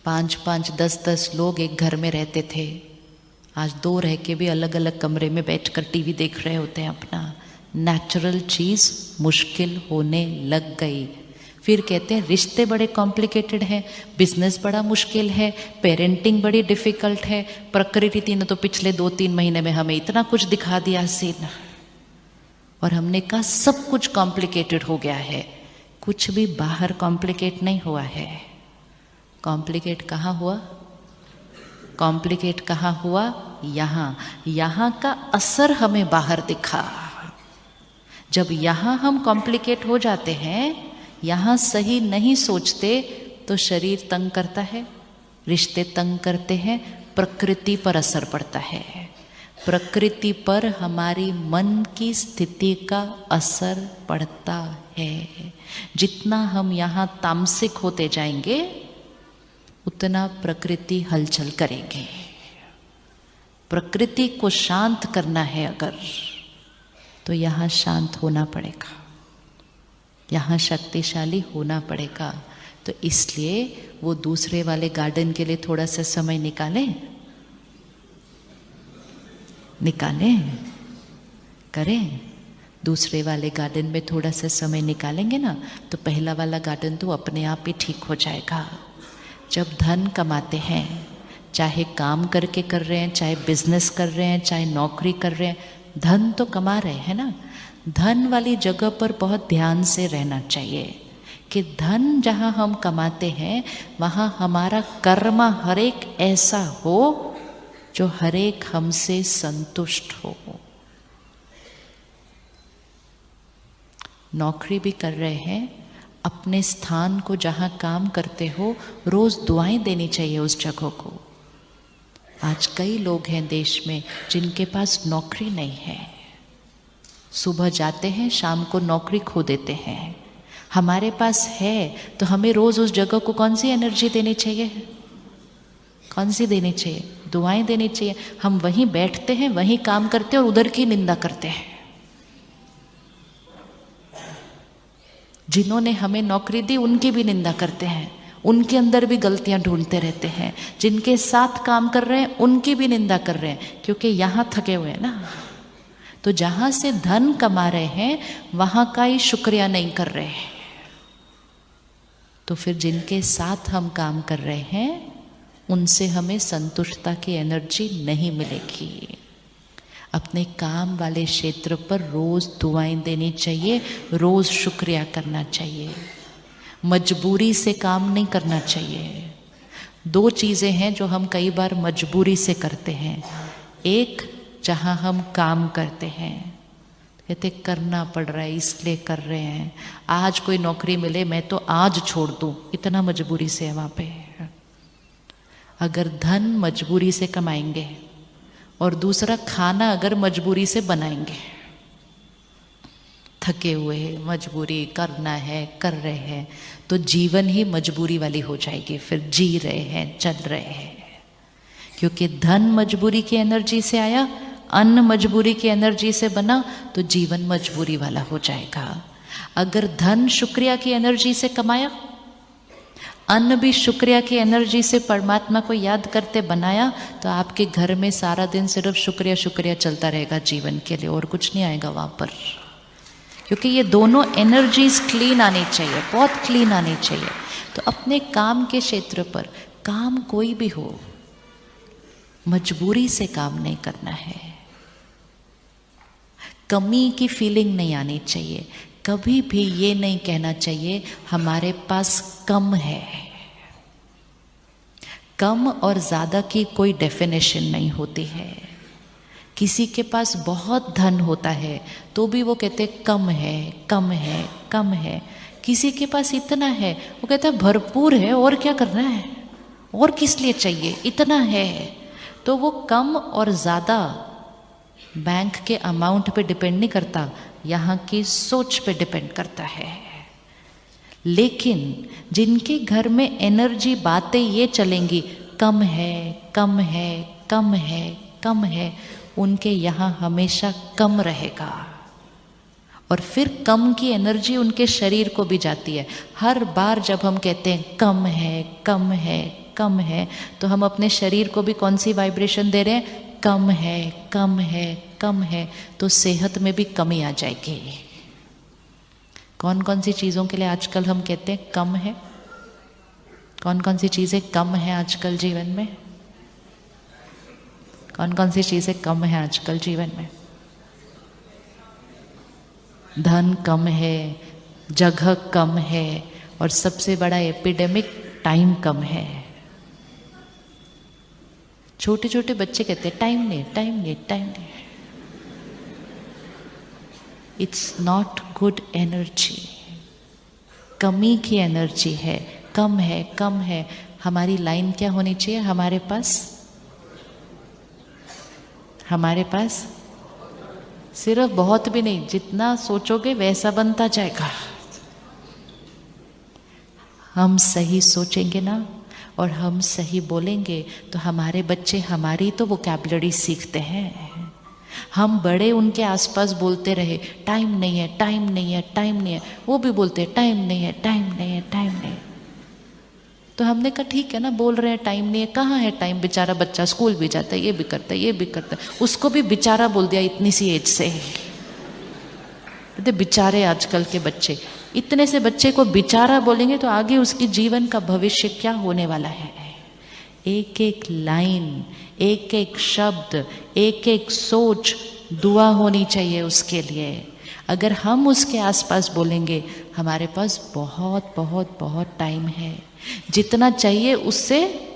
5-5, 10-10 लोग एक घर में रहते थे, आज 2 रह के भी अलग अलग कमरे में बैठकर टीवी देख रहे होते हैं अपना। नेचुरल चीज़ मुश्किल होने लग गई। फिर कहते हैं रिश्ते बड़े कॉम्प्लिकेटेड हैं, बिजनेस बड़ा मुश्किल है, पेरेंटिंग बड़ी डिफिकल्ट है। प्रकृति ने तो पिछले 2-3 महीने में हमें इतना कुछ दिखा दिया सीन, और हमने कहा सब कुछ कॉम्प्लिकेटेड हो गया है। कुछ भी बाहर कॉम्प्लिकेट नहीं हुआ है। कॉम्प्लिकेट कहाँ हुआ? कॉम्प्लिकेट कहाँ हुआ? यहाँ का असर हमें बाहर दिखा। जब यहाँ हम कॉम्प्लिकेट हो जाते हैं, यहाँ सही नहीं सोचते, तो शरीर तंग करता है, रिश्ते तंग करते हैं, प्रकृति पर असर पड़ता है। प्रकृति पर हमारी मन की स्थिति का असर पड़ता है। जितना हम यहाँ तामसिक होते जाएंगे, उतना प्रकृति हलचल करेगी। प्रकृति को शांत करना है अगर, तो यहाँ शांत होना पड़ेगा, यहाँ शक्तिशाली होना पड़ेगा। तो इसलिए वो दूसरे वाले गार्डन के लिए थोड़ा सा समय निकालें करें। दूसरे वाले गार्डन में थोड़ा सा समय निकालेंगे ना, तो पहला वाला गार्डन तो अपने आप ही ठीक हो जाएगा। जब धन कमाते हैं, चाहे काम करके कर रहे हैं, चाहे बिजनेस कर रहे हैं, चाहे नौकरी कर रहे हैं, धन तो कमा रहे हैं ना। धन वाली जगह पर बहुत ध्यान से रहना चाहिए कि धन जहाँ हम कमाते हैं, वहाँ हमारा कर्म हर एक ऐसा हो जो हर एक हमसे संतुष्ट हो। नौकरी भी कर रहे हैं, अपने स्थान को जहाँ काम करते हो, रोज दुआएं देनी चाहिए उस जगह को। आज कई लोग हैं देश में जिनके पास नौकरी नहीं है, सुबह जाते हैं, शाम को नौकरी खो देते हैं। हमारे पास है तो हमें रोज उस जगह को कौन सी एनर्जी देनी चाहिए? कौन सी देनी चाहिए? दुआएं देनी चाहिए। हम वहीं बैठते हैं, वहीं काम करते हैं और उधर की निंदा करते हैं। जिन्होंने हमें नौकरी दी उनकी भी निंदा करते हैं, उनके अंदर भी गलतियां ढूंढते रहते हैं। जिनके साथ काम कर रहे हैं उनकी भी निंदा कर रहे हैं, क्योंकि यहाँ थके हुए हैं ना। तो जहाँ से धन कमा रहे हैं वहाँ का ही शुक्रिया नहीं कर रहे हैं। तो फिर जिनके साथ हम काम कर रहे हैं उनसे हमें संतुष्टता की एनर्जी नहीं मिलेगी। अपने काम वाले क्षेत्र पर रोज दुआएं देनी चाहिए, रोज शुक्रिया करना चाहिए। मजबूरी से काम नहीं करना चाहिए। 2 चीज़ें हैं जो हम कई बार मजबूरी से करते हैं। एक, जहाँ हम काम करते हैं, कहते करना पड़ रहा है इसलिए कर रहे हैं। आज कोई नौकरी मिले मैं तो आज छोड़ दूँ, इतना मजबूरी से है वहाँ पे। अगर धन मजबूरी से कमाएंगे और दूसरा खाना अगर मजबूरी से बनाएंगे, थके हुए मजबूरी करना है कर रहे हैं, तो जीवन ही मजबूरी वाली हो जाएगी। फिर जी रहे हैं, चल रहे हैं, क्योंकि धन मजबूरी की एनर्जी से आया, अन्न मजबूरी की एनर्जी से बना, तो जीवन मजबूरी वाला हो जाएगा। अगर धन शुक्रिया की एनर्जी से कमाया, अन्न भी शुक्रिया की एनर्जी से परमात्मा को याद करते बनाया, तो आपके घर में सारा दिन सिर्फ शुक्रिया शुक्रिया चलता रहेगा जीवन के लिए, और कुछ नहीं आएगा वहाँ पर। क्योंकि ये दोनों एनर्जीज क्लीन आनी चाहिए, बहुत क्लीन आनी चाहिए। तो अपने काम के क्षेत्र पर, काम कोई भी हो, मजबूरी से काम नहीं करना है। कमी की फीलिंग नहीं आनी चाहिए। कभी भी ये नहीं कहना चाहिए हमारे पास कम है। कम और ज़्यादा की कोई डेफिनेशन नहीं होती है। किसी के पास बहुत धन होता है तो भी वो कहते कम है, कम है, कम है। किसी के पास इतना है, वो कहता है भरपूर है, और क्या करना है, और किस लिए चाहिए, इतना है। तो वो कम और ज़्यादा बैंक के अमाउंट पे डिपेंड नहीं करता, यहाँ की सोच पे डिपेंड करता है। लेकिन जिनके घर में एनर्जी बातें ये चलेंगी कम है, कम है, कम है, कम है, उनके यहाँ हमेशा कम रहेगा। और फिर कम की एनर्जी उनके शरीर को भी जाती है। हर बार जब हम कहते हैं कम है, कम है, कम है, तो हम अपने शरीर को भी कौन सी वाइब्रेशन दे रहे हैं? कम है, कम है, कम है। तो सेहत में भी कमी आ जाएगी। कौन कौन सी चीज़ों के लिए आजकल हम कहते हैं कम है? कौन कौन सी चीज़ें कम है आजकल जीवन में? कौन कौन सी चीज़ें कम है आजकल जीवन में? धन कम है, जगह कम है, और सबसे बड़ा एपिडेमिक टाइम कम है। छोटे छोटे बच्चे कहते हैं टाइम नहीं, टाइम नहीं, टाइम नहीं। इट्स नॉट गुड एनर्जी, कमी की एनर्जी है। कम है, कम है। हमारी लाइन क्या होनी चाहिए हमारे पास? हमारे पास सिर्फ बहुत भी नहीं, जितना सोचोगे वैसा बनता जाएगा। हम सही सोचेंगे ना और हम सही बोलेंगे तो हमारे बच्चे हमारी तो वोकैबुलरी सीखते हैं। हम बड़े उनके आसपास बोलते रहे टाइम नहीं है, टाइम नहीं है, टाइम नहीं है, वो भी बोलते हैं टाइम नहीं है, टाइम नहीं है, टाइम नहीं। तो हमने कहा ठीक है ना, बोल रहे हैं टाइम नहीं है, कहाँ है टाइम? बेचारा बच्चा स्कूल भी जाता है, ये भी करता है, ये भी करता है, उसको भी बेचारा बोल दिया इतनी सी एज से। बेचारे आजकल के बच्चे, इतने से बच्चे को बेचारा बोलेंगे तो आगे उसकी जीवन का भविष्य क्या होने वाला है? एक एक लाइन, एक एक शब्द, एक एक सोच दुआ होनी चाहिए उसके लिए। अगर हम उसके आसपास बोलेंगे, हमारे पास बहुत बहुत बहुत टाइम है, जितना चाहिए उससे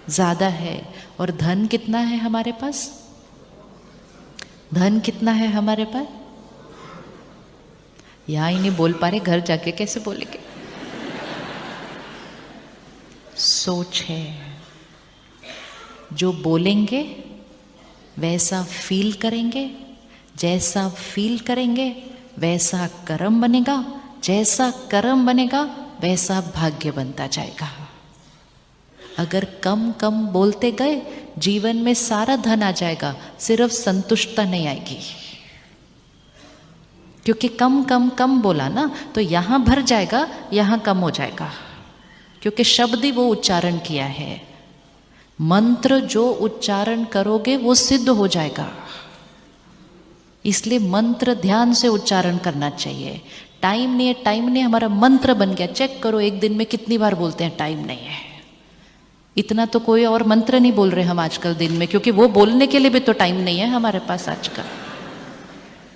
ज़्यादा है। और धन कितना है हमारे पास? धन कितना है हमारे पास? यहाँ ही नहीं बोल पा रहे, घर जाके कैसे बोलेंगे? सोच है। जो बोलेंगे वैसा फील करेंगे, जैसा फील करेंगे वैसा कर्म बनेगा, जैसा कर्म बनेगा वैसा भाग्य बनता जाएगा। अगर कम कम बोलते गए जीवन में सारा धन आ जाएगा, सिर्फ संतुष्टता नहीं आएगी। क्योंकि कम कम कम बोला ना, तो यहाँ भर जाएगा, यहाँ कम हो जाएगा, क्योंकि शब्द ही वो उच्चारण किया है। मंत्र जो उच्चारण करोगे वो सिद्ध हो जाएगा, इसलिए मंत्र ध्यान से उच्चारण करना चाहिए। टाइम नहीं है, टाइम नहीं, हमारा मंत्र बन गया। चेक करो एक दिन में कितनी बार बोलते हैं टाइम नहीं है। इतना तो कोई और मंत्र नहीं बोल रहे हम आजकल दिन में, क्योंकि वो बोलने के लिए भी तो टाइम नहीं है हमारे पास आजकल।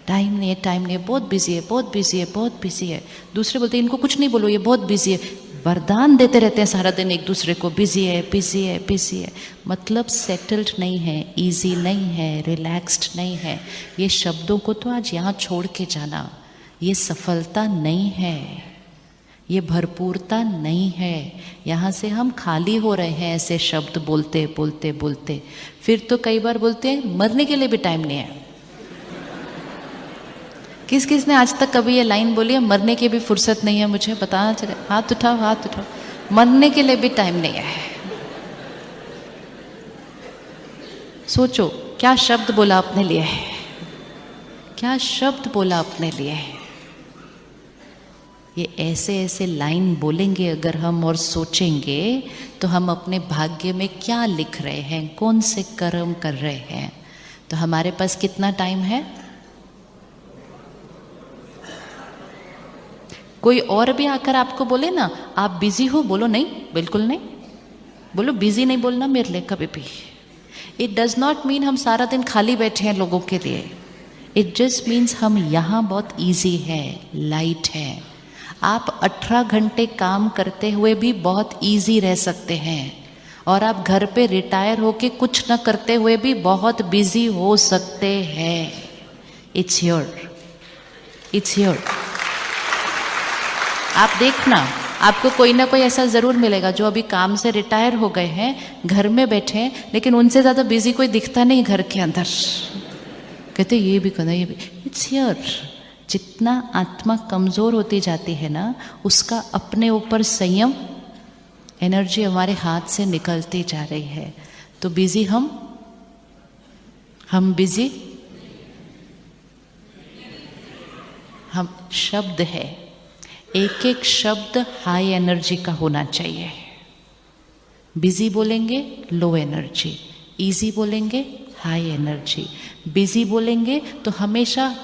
टाइम नहीं है, टाइम नहीं है, बहुत बिजी है, बहुत बिजी है, बहुत बिजी है। दूसरे बोलते हैं इनको कुछ नहीं बोलो, ये बहुत बिजी है। वरदान देते रहते हैं सारा दिन एक दूसरे को, बिजी है, बिजी है, बिजी है। मतलब सेटल्ड नहीं है, इजी नहीं है, रिलैक्स्ड नहीं है। ये शब्दों को तो आज यहाँ छोड़ के जाना। ये सफलता नहीं है, ये भरपूरता नहीं है। यहाँ से हम खाली हो रहे हैं ऐसे शब्द बोलते बोलते बोलते। फिर तो कई बार बोलते हैं मरने के लिए भी टाइम नहीं है। किस किस ने आज तक कभी ये लाइन बोली है, मरने की भी फुर्सत नहीं है मुझे? बताना चले, हाथ उठाओ, हाथ उठाओ। मरने के लिए भी टाइम नहीं है। सोचो क्या शब्द बोला अपने लिए, क्या शब्द बोला अपने लिए। ये ऐसे ऐसे लाइन बोलेंगे अगर हम और सोचेंगे, तो हम अपने भाग्य में क्या लिख रहे हैं, कौन से कर्म कर रहे हैं। तो हमारे पास कितना टाइम है? कोई और भी आकर आपको बोले ना आप बिजी हो, बोलो नहीं, बिल्कुल नहीं। बोलो बिजी नहीं बोलना मेरे लिए कभी भी। इट डज नॉट मीन हम सारा दिन खाली बैठे हैं लोगों के लिए। इट जस्ट मीन्स हम यहाँ बहुत इजी है, लाइट है। आप 18 घंटे काम करते हुए भी बहुत इजी रह सकते हैं, और आप घर पे रिटायर होके कुछ न करते हुए भी बहुत बिजी हो सकते हैं। It's your, it's your. आप देखना, आपको कोई ना कोई ऐसा ज़रूर मिलेगा जो अभी काम से रिटायर हो गए हैं, घर में बैठे हैं, लेकिन उनसे ज़्यादा बिजी कोई दिखता नहीं घर के अंदर। कहते ये भी करना, ये भी। It's here. जितना आत्मा कमज़ोर होती जाती है ना, उसका अपने ऊपर संयम, एनर्जी हमारे हाथ से निकलती जा रही है। तो बिजी हम बिजी, हम शब्द है। एक एक शब्द हाई एनर्जी का होना चाहिए। बिजी बोलेंगे लो एनर्जी, इजी बोलेंगे हाई एनर्जी। बिजी बोलेंगे तो हमेशा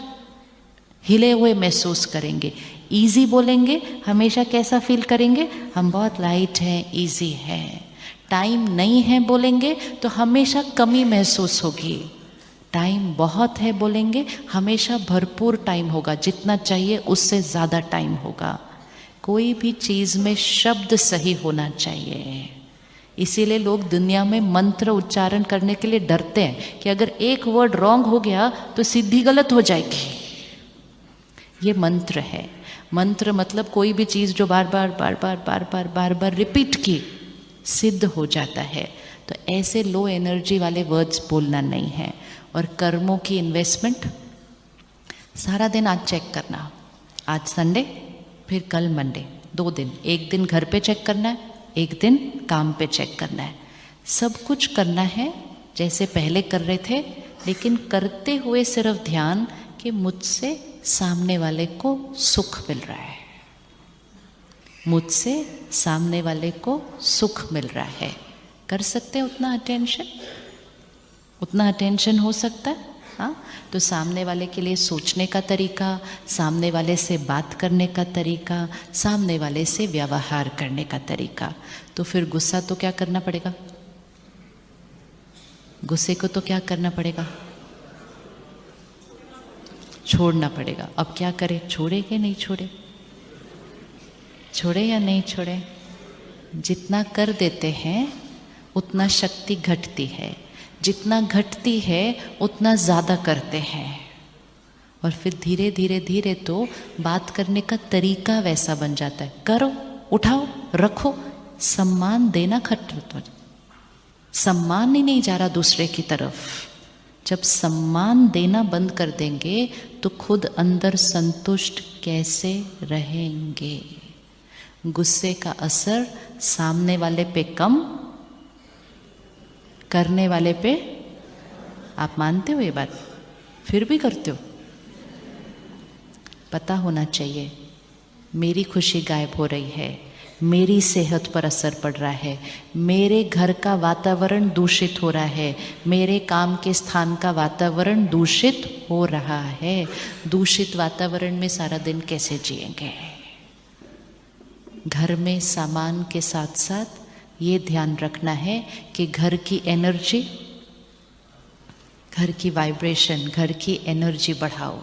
हिले हुए महसूस करेंगे, इजी बोलेंगे हमेशा कैसा फील करेंगे, हम बहुत लाइट हैं, इजी हैं। टाइम नहीं है बोलेंगे तो हमेशा कमी महसूस होगी। टाइम बहुत है बोलेंगे हमेशा भरपूर टाइम होगा, जितना चाहिए उससे ज़्यादा टाइम होगा। कोई भी चीज़ में शब्द सही होना चाहिए। इसीलिए लोग दुनिया में मंत्र उच्चारण करने के लिए डरते हैं कि अगर एक वर्ड रॉन्ग हो गया तो सिद्धि गलत हो जाएगी। ये मंत्र है। मंत्र मतलब कोई भी चीज़ जो बार बार रिपीट की सिद्ध हो जाता है। तो ऐसे लो एनर्जी वाले वर्ड्स बोलना नहीं है। और कर्मों की इन्वेस्टमेंट सारा दिन आज चेक करना, आज संडे फिर कल मंडे, 2 दिन, एक दिन घर पे चेक करना है, एक दिन काम पे चेक करना है। सब कुछ करना है जैसे पहले कर रहे थे, लेकिन करते हुए सिर्फ ध्यान कि मुझसे सामने वाले को सुख मिल रहा है, मुझसे सामने वाले को सुख मिल रहा है। कर सकते हैं उतना अटेंशन? उतना अटेंशन हो सकता है? हाँ, तो सामने वाले के लिए सोचने का तरीका, सामने वाले से बात करने का तरीका, सामने वाले से व्यवहार करने का तरीका। तो फिर गुस्सा तो क्या करना पड़ेगा? गुस्से को तो क्या करना पड़ेगा? छोड़ना पड़ेगा। अब क्या करें? छोड़े कि नहीं छोड़े? छोड़े या नहीं छोड़े? जितना कर देते हैं उतना शक्ति घटती है, जितना घटती है उतना ज़्यादा करते हैं। और फिर धीरे धीरे धीरे तो बात करने का तरीका वैसा बन जाता है। करो, उठाओ, रखो, सम्मान देना खत्म। सम्मान ही नहीं जा रहा दूसरे की तरफ। जब सम्मान देना बंद कर देंगे तो खुद अंदर संतुष्ट कैसे रहेंगे? गुस्से का असर सामने वाले पे कम, करने वाले पे। आप मानते हो ये बात? फिर भी करते हो? पता होना चाहिए मेरी खुशी गायब हो रही है, मेरी सेहत पर असर पड़ रहा है, मेरे घर का वातावरण दूषित हो रहा है, मेरे काम के स्थान का वातावरण दूषित हो रहा है। दूषित वातावरण में सारा दिन कैसे जिएंगे? घर में सामान के साथ साथ ये ध्यान रखना है कि घर की एनर्जी, घर की वाइब्रेशन, घर की एनर्जी बढ़ाओ।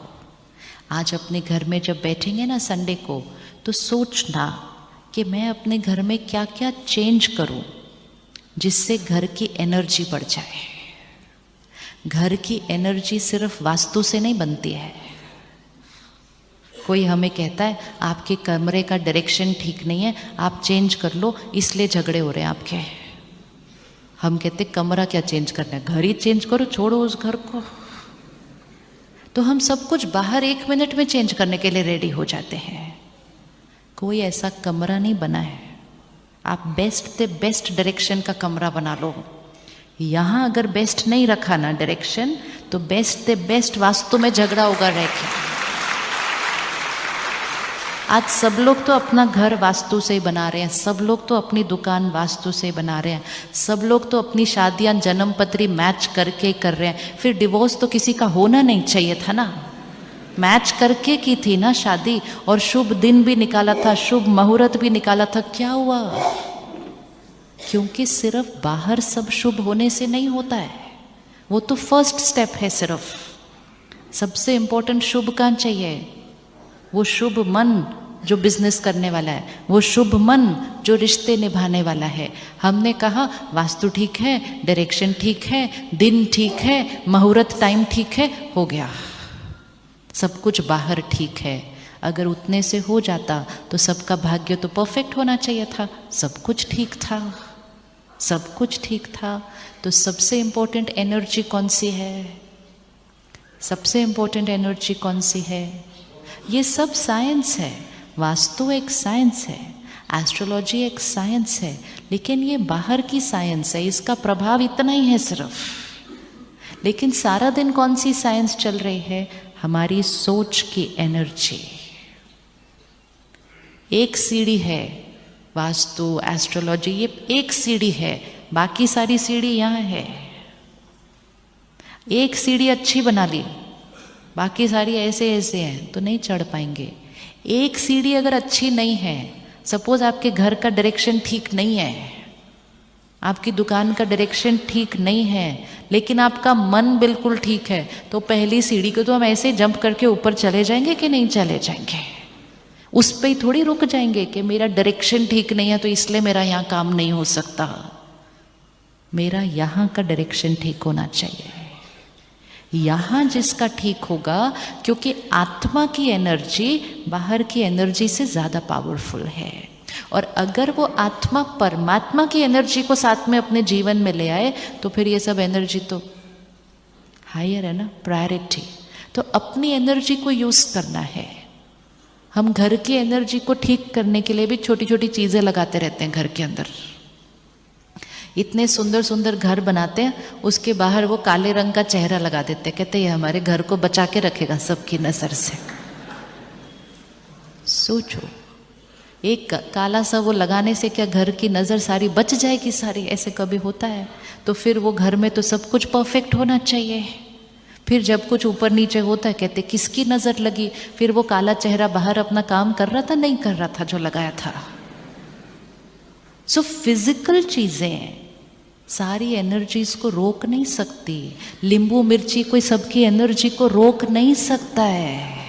आज अपने घर में जब बैठेंगे ना संडे को, तो सोचना कि मैं अपने घर में क्या क्या चेंज करूं जिससे घर की एनर्जी बढ़ जाए। घर की एनर्जी सिर्फ वास्तु से नहीं बनती है। कोई हमें कहता है आपके कमरे का डायरेक्शन ठीक नहीं है, आप चेंज कर लो, इसलिए झगड़े हो रहे हैं आपके। हम कहते कमरा क्या चेंज करना है, घर ही चेंज करो, छोड़ो उस घर को। तो हम सब कुछ बाहर 1 मिनट में चेंज करने के लिए रेडी हो जाते हैं। कोई ऐसा कमरा नहीं बना है। आप बेस्ट से बेस्ट डायरेक्शन का कमरा बना लो। यहाँ अगर बेस्ट नहीं रखा ना डायरेक्शन, तो बेस्ट से बेस्ट वास्तु में झगड़ा होगा रह के। आज सब लोग तो अपना घर वास्तु से ही बना रहे हैं, सब लोग तो अपनी दुकान वास्तु से ही बना रहे हैं, सब लोग तो अपनी शादियां जन्मपत्री मैच करके कर रहे हैं। फिर डिवोर्स तो किसी का होना नहीं चाहिए था ना, मैच करके की थी ना शादी, और शुभ दिन भी निकाला था, शुभ मुहूर्त भी निकाला था। क्या हुआ? क्योंकि सिर्फ बाहर सब शुभ होने से नहीं होता है, वो तो फर्स्ट स्टेप है। सिर्फ सबसे इम्पोर्टेंट शुभ कहाँ चाहिए? वो शुभ मन जो बिजनेस करने वाला है, वो शुभ मन जो रिश्ते निभाने वाला है। हमने कहा वास्तु ठीक है, डायरेक्शन ठीक है, दिन ठीक है, मुहूर्त टाइम ठीक है, हो गया, सब कुछ बाहर ठीक है। अगर उतने से हो जाता तो सबका भाग्य तो परफेक्ट होना चाहिए था। सब कुछ ठीक था, सब कुछ ठीक था। तो सबसे इम्पोर्टेंट एनर्जी कौन सी है? सबसे इम्पोर्टेंट एनर्जी कौन सी है? ये सब साइंस है। वास्तु एक साइंस है, एस्ट्रोलॉजी एक साइंस है, लेकिन ये बाहर की साइंस है, इसका प्रभाव इतना ही है सिर्फ। लेकिन सारा दिन कौन सी साइंस चल रही है? हमारी सोच की एनर्जी। एक सीढ़ी है वास्तु, एस्ट्रोलॉजी, ये एक सीढ़ी है, बाकी सारी सीढ़ी यहाँ है। एक सीढ़ी अच्छी बना ली, बाकी सारी ऐसे ऐसे हैं तो नहीं चढ़ पाएंगे। एक सीढ़ी अगर अच्छी नहीं है, सपोज आपके घर का डायरेक्शन ठीक नहीं है, आपकी दुकान का डायरेक्शन ठीक नहीं है, लेकिन आपका मन बिल्कुल ठीक है, तो पहली सीढ़ी को तो हम ऐसे जंप करके ऊपर चले जाएंगे कि नहीं चले जाएंगे? उस पे ही थोड़ी रुक जाएंगे कि मेरा डायरेक्शन ठीक नहीं है तो इसलिए मेरा यहाँ काम नहीं हो सकता। मेरा यहाँ का डायरेक्शन ठीक होना चाहिए, यहाँ जिसका ठीक होगा, क्योंकि आत्मा की एनर्जी बाहर की एनर्जी से ज़्यादा पावरफुल है। और अगर वो आत्मा परमात्मा की एनर्जी को साथ में अपने जीवन में ले आए तो फिर ये सब एनर्जी तो हायर है ना, प्रायोरिटी। तो अपनी एनर्जी को यूज़ करना है। हम घर की एनर्जी को ठीक करने के लिए भी छोटी छोटी चीज़ें लगाते रहते हैं घर के अंदर। इतने सुंदर सुंदर घर बनाते हैं, उसके बाहर वो काले रंग का चेहरा लगा देते हैं, कहते हैं ये हमारे घर को बचा के रखेगा सबकी नज़र से। सोचो, एक काला सा वो लगाने से क्या घर की नज़र सारी बच जाएगी सारी? ऐसे कभी होता है? तो फिर वो घर में तो सब कुछ परफेक्ट होना चाहिए। फिर जब कुछ ऊपर नीचे होता है, कहते किसकी नज़र लगी? फिर वो काला चेहरा बाहर अपना काम कर रहा था, नहीं कर रहा था जो लगाया था। सो फिजिकल चीज़ें सारी एनर्जीज को रोक नहीं सकती। नींबू मिर्ची कोई सबकी एनर्जी को रोक नहीं सकता है।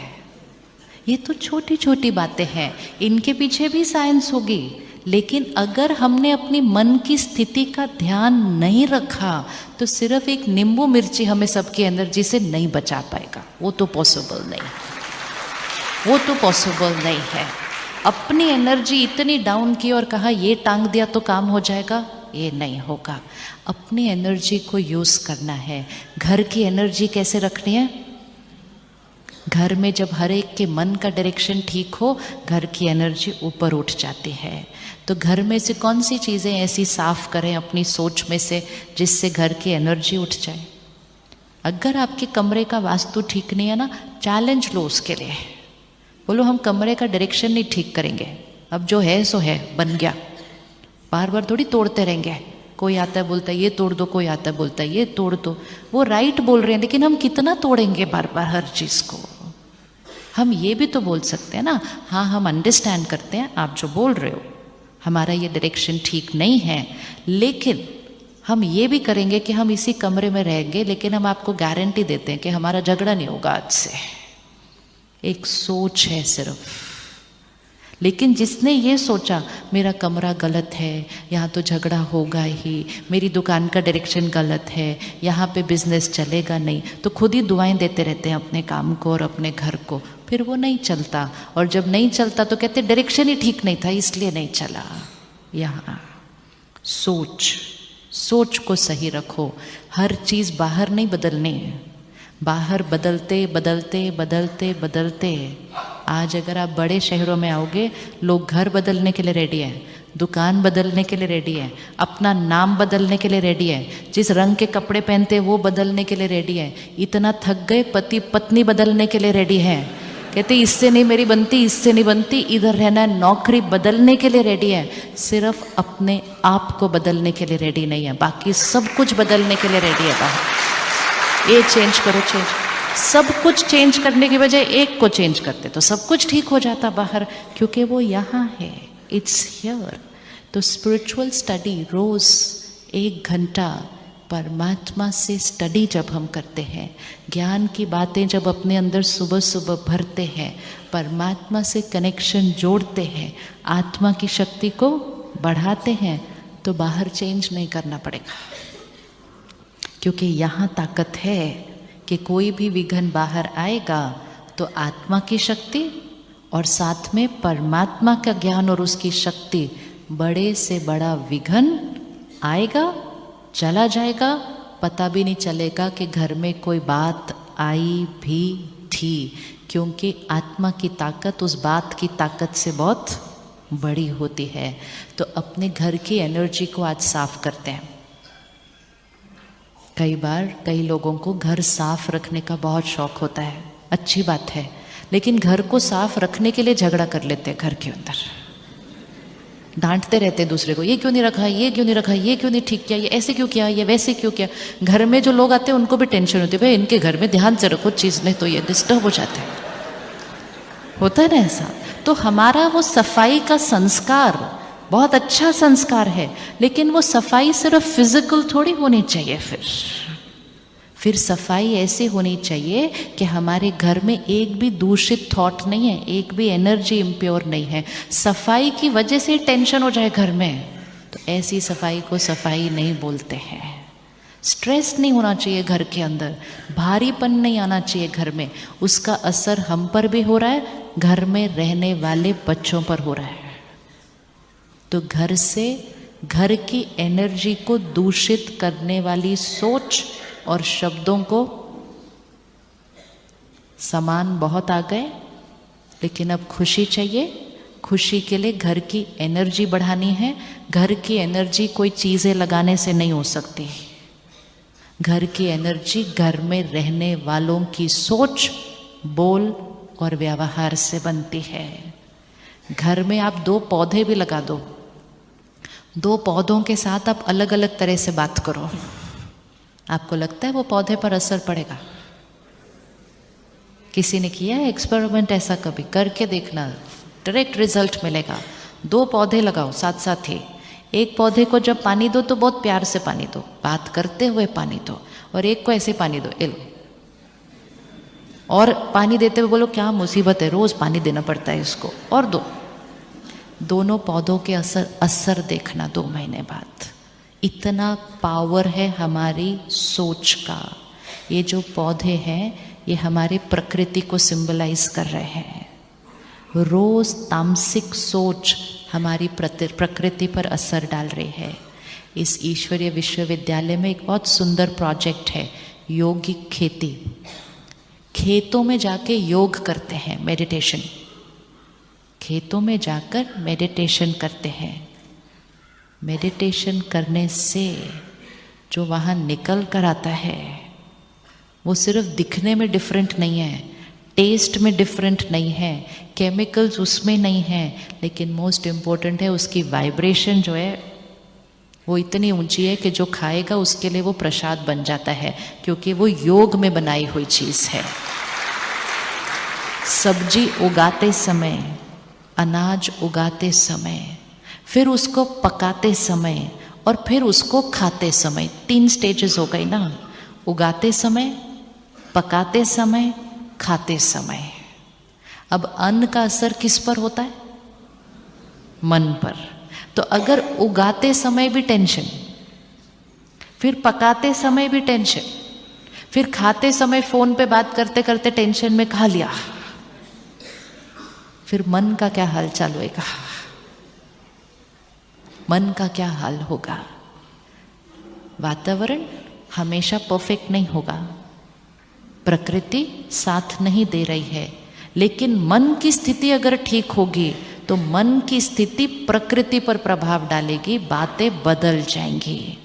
ये तो छोटी छोटी बातें हैं, इनके पीछे भी साइंस होगी। लेकिन अगर हमने अपनी मन की स्थिति का ध्यान नहीं रखा तो सिर्फ एक नींबू मिर्ची हमें सबकी एनर्जी से नहीं बचा पाएगा। वो तो पॉसिबल नहीं, वो तो पॉसिबल नहीं है। अपनी एनर्जी इतनी डाउन की और कहा ये टांग दिया तो काम हो जाएगा, ये नहीं होगा। अपनी एनर्जी को यूज़ करना है। घर की एनर्जी कैसे रखनी है? घर में जब हर एक के मन का डायरेक्शन ठीक हो, घर की एनर्जी ऊपर उठ जाती है। तो घर में से कौन सी चीज़ें ऐसी साफ करें अपनी सोच में से जिससे घर की एनर्जी उठ जाए? अगर आपके कमरे का वास्तु ठीक नहीं है ना, चैलेंज लो उसके लिए। बोलो हम कमरे का डायरेक्शन नहीं ठीक करेंगे, अब जो है सो है, बन गया। बार बार थोड़ी तोड़ते रहेंगे। कोई आता है बोलता है ये तोड़ दो, कोई आता है बोलता है ये तोड़ दो। वो राइट बोल रहे हैं, लेकिन हम कितना तोड़ेंगे बार बार हर चीज़ को? हम ये भी तो बोल सकते हैं ना, हाँ हम अंडरस्टैंड करते हैं आप जो बोल रहे हो, हमारा ये डायरेक्शन ठीक नहीं है, लेकिन हम ये भी करेंगे कि हम इसी कमरे में रहेंगे, लेकिन हम आपको गारंटी देते हैं कि हमारा झगड़ा नहीं होगा आज से। एक सोच है सिर्फ। लेकिन जिसने ये सोचा मेरा कमरा गलत है, यहाँ तो झगड़ा होगा ही, मेरी दुकान का डायरेक्शन गलत है, यहाँ पे बिजनेस चलेगा नहीं, तो खुद ही दुआएं देते रहते हैं अपने काम को और अपने घर को। फिर वो नहीं चलता, और जब नहीं चलता तो कहते डायरेक्शन ही ठीक नहीं था इसलिए नहीं चला। यहाँ सोच को सही रखो। हर चीज़ बाहर नहीं बदलनी है, बाहर बदलते बदलते बदलते बदलते। आज अगर आप बड़े शहरों में आओगे, लोग घर बदलने के लिए रेडी है, दुकान बदलने के लिए रेडी है, अपना नाम बदलने के लिए रेडी है, जिस रंग के कपड़े पहनते हैं वो बदलने के लिए रेडी है। इतना थक गए, पति पत्नी बदलने के लिए रेडी है, कहते इससे नहीं मेरी बनती, इससे नहीं बनती, इधर रहना है, नौकरी बदलने के लिए रेडी है। सिर्फ अपने आप को बदलने के लिए रेडी नहीं है, बाकी सब कुछ बदलने के लिए रेडी है बाहर। ये चेंज करो, चेंज, सब कुछ चेंज करने की बजाय एक को चेंज करते तो सब कुछ ठीक हो जाता बाहर, क्योंकि वो यहाँ है, इट्स हियर। तो स्पिरिचुअल स्टडी रोज 1 घंटा परमात्मा से स्टडी जब हम करते हैं, ज्ञान की बातें जब अपने अंदर सुबह सुबह भरते हैं, परमात्मा से कनेक्शन जोड़ते हैं, आत्मा की शक्ति को बढ़ाते हैं, तो बाहर चेंज नहीं करना पड़ेगा। क्योंकि यहाँ ताकत है कि कोई भी विघ्न बाहर आएगा तो आत्मा की शक्ति और साथ में परमात्मा का ज्ञान और उसकी शक्ति, बड़े से बड़ा विघ्न आएगा, चला जाएगा, पता भी नहीं चलेगा कि घर में कोई बात आई भी थी, क्योंकि आत्मा की ताकत उस बात की ताकत से बहुत बड़ी होती है। तो अपने घर की एनर्जी को आज साफ करते हैं। कई बार कई लोगों को घर साफ रखने का बहुत शौक होता है, अच्छी बात है, लेकिन घर को साफ रखने के लिए झगड़ा कर लेते हैं घर के अंदर। डांटते रहते दूसरे को, ये क्यों नहीं रखा, ये क्यों नहीं रखा, ये क्यों नहीं ठीक किया, ये ऐसे क्यों किया, ये वैसे क्यों किया। घर में जो लोग आते हैं उनको भी टेंशन होती है, भाई इनके घर में ध्यान से रखो चीज़, नहीं तो ये डिस्टर्ब हो जाते हैं। होता है ना ऐसा। तो हमारा वो सफाई का संस्कार बहुत अच्छा संस्कार है, लेकिन वो सफाई सिर्फ फिजिकल थोड़ी होनी चाहिए। फिर सफाई ऐसी होनी चाहिए कि हमारे घर में एक भी दूषित थॉट नहीं है, एक भी एनर्जी इम्प्योर नहीं है। सफाई की वजह से टेंशन हो जाए घर में, तो ऐसी सफाई को सफाई नहीं बोलते हैं। स्ट्रेस नहीं होना चाहिए घर के अंदर, भारीपन नहीं आना चाहिए घर में। उसका असर हम पर भी हो रहा है, घर में रहने वाले बच्चों पर हो रहा है। तो घर से, घर की एनर्जी को दूषित करने वाली सोच और शब्दों को, सामान बहुत आ गए लेकिन अब खुशी चाहिए। खुशी के लिए घर की एनर्जी बढ़ानी है। घर की एनर्जी कोई चीज़ें लगाने से नहीं हो सकती। घर की एनर्जी घर में रहने वालों की सोच, बोल और व्यवहार से बनती है। घर में आप 2 पौधे भी लगा दो, 2 पौधों के साथ आप अलग अलग तरह से बात करो, आपको लगता है वो पौधे पर असर पड़ेगा? किसी ने किया है एक्सपेरिमेंट ऐसा? कभी करके देखना, डायरेक्ट रिजल्ट मिलेगा। 2 पौधे लगाओ साथ साथ ही। एक पौधे को जब पानी दो तो बहुत प्यार से पानी दो, बात करते हुए पानी दो, और एक को ऐसे पानी दो, और पानी देते हुए बोलो क्या मुसीबत है, रोज पानी देना पड़ता है इसको, और दो। दोनों पौधों के असर देखना 2 महीने बाद। इतना पावर है हमारी सोच का। ये जो पौधे हैं ये हमारे प्रकृति को सिंबलाइज कर रहे हैं। रोज तामसिक सोच हमारी प्रकृति पर असर डाल रही है। इस ईश्वरीय विश्वविद्यालय में एक बहुत सुंदर प्रोजेक्ट है, योगिक खेती। खेतों में जाके योग करते हैं, मेडिटेशन। खेतों में जाकर मेडिटेशन करते हैं। मेडिटेशन करने से जो वहाँ निकल कर आता है वो सिर्फ दिखने में डिफरेंट नहीं है, टेस्ट में डिफरेंट नहीं है, केमिकल्स उसमें नहीं है, लेकिन मोस्ट इम्पोर्टेंट है उसकी वाइब्रेशन जो है वो इतनी ऊंची है कि जो खाएगा उसके लिए वो प्रसाद बन जाता है, क्योंकि वो योग में बनाई हुई चीज़ है। सब्जी उगाते समय, अनाज उगाते समय, फिर उसको पकाते समय और फिर उसको खाते समय, 3 स्टेजेस हो गई ना। उगाते समय, पकाते समय, खाते समय। अब अन्न का असर किस पर होता है? मन पर। तो अगर उगाते समय भी टेंशन, फिर पकाते समय भी टेंशन, फिर खाते समय फोन पे बात करते करते टेंशन में खा लिया, फिर मन का क्या हाल चालू होगा? मन का क्या हाल होगा? वातावरण हमेशा परफेक्ट नहीं होगा, प्रकृति साथ नहीं दे रही है, लेकिन मन की स्थिति अगर ठीक होगी तो मन की स्थिति प्रकृति पर प्रभाव डालेगी, बातें बदल जाएंगी।